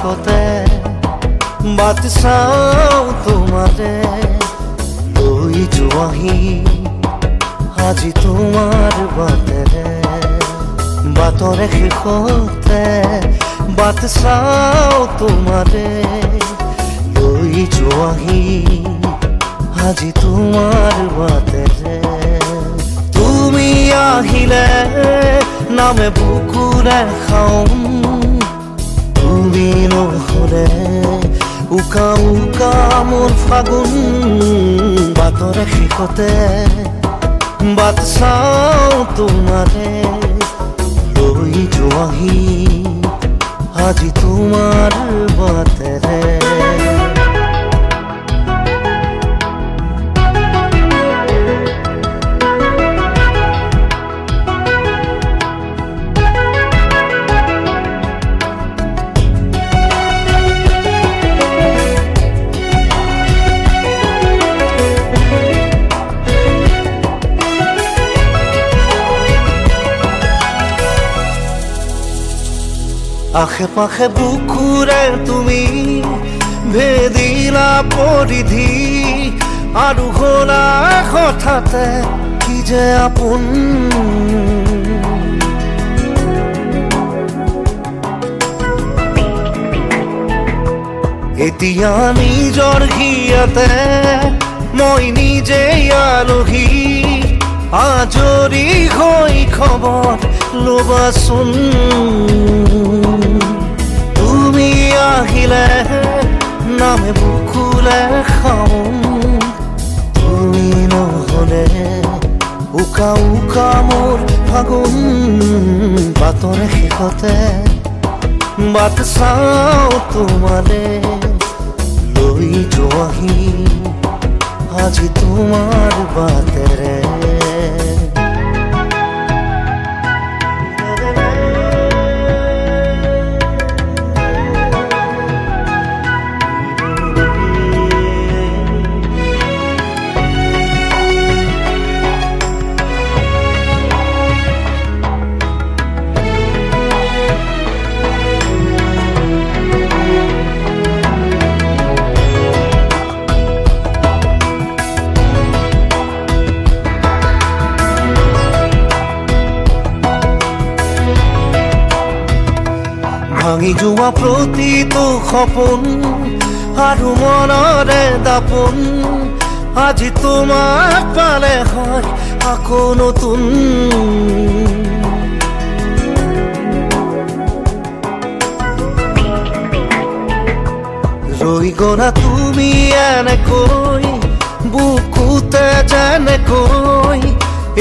শেষতে but চাওঁ তোমাৰে লৈ যোৱাহি আজি তোমাৰ বাটেৰে বাটৰে শেষতে বাট চাওঁ তোমাৰে লৈ যোৱাহি আজি তোমাৰ বাটেৰে তুমি আহিলে নামে বুকুৰে খাওঁ তুমি নহ'লে উকা উকা মোৰ ফাগুন বাটৰে শেষতে বাট চাওঁ তোমাৰে লৈ যোৱাহি আজি তোমাৰ বাটেৰে আশে পাশে বুকুৰে তুমি ভেদিলা পৰিধি আৰু হ'লা হঠাতে কি যে আপোন এতিয়া নিজৰ হিয়াতে মই নিজে আলহী আজৰি হৈ খবৰ ল'বাচোন তুমি আহিলে নামে বুকুলে খাওঁ তুমি নহ'লে উকা উকা মোৰ ফাগুন বাটৰে শেষতে বাট চাওঁ তোমাৰে লৈ যোৱাহি আজি তোমাৰ বাটেৰে ভাঙি যোৱা প্ৰতিটো সপোন আৰু মনৰে দাপোন আজি তোমাক পালে হয় আকৌ নতুন ৰৈ গ'লা তুমি এনেকৈ বুকুতে যেনেকৈ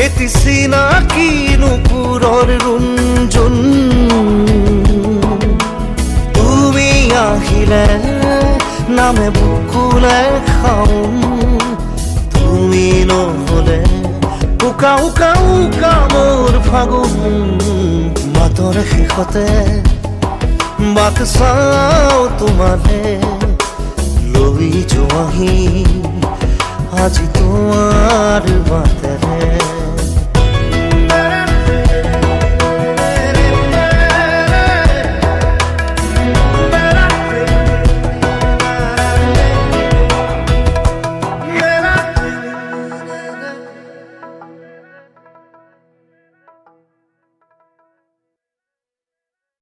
এটি চিনাকি নুপুৰৰ ৰুণজুন আহিলে নামে বুকুলে খাওঁ তুমি নহ'লে উকা উকা উকা মোৰ ফাগুন বাটৰে শেষতে বাট চাওঁ তোমাৰে লৈ যোৱাহি আজি তোমাৰ বাটে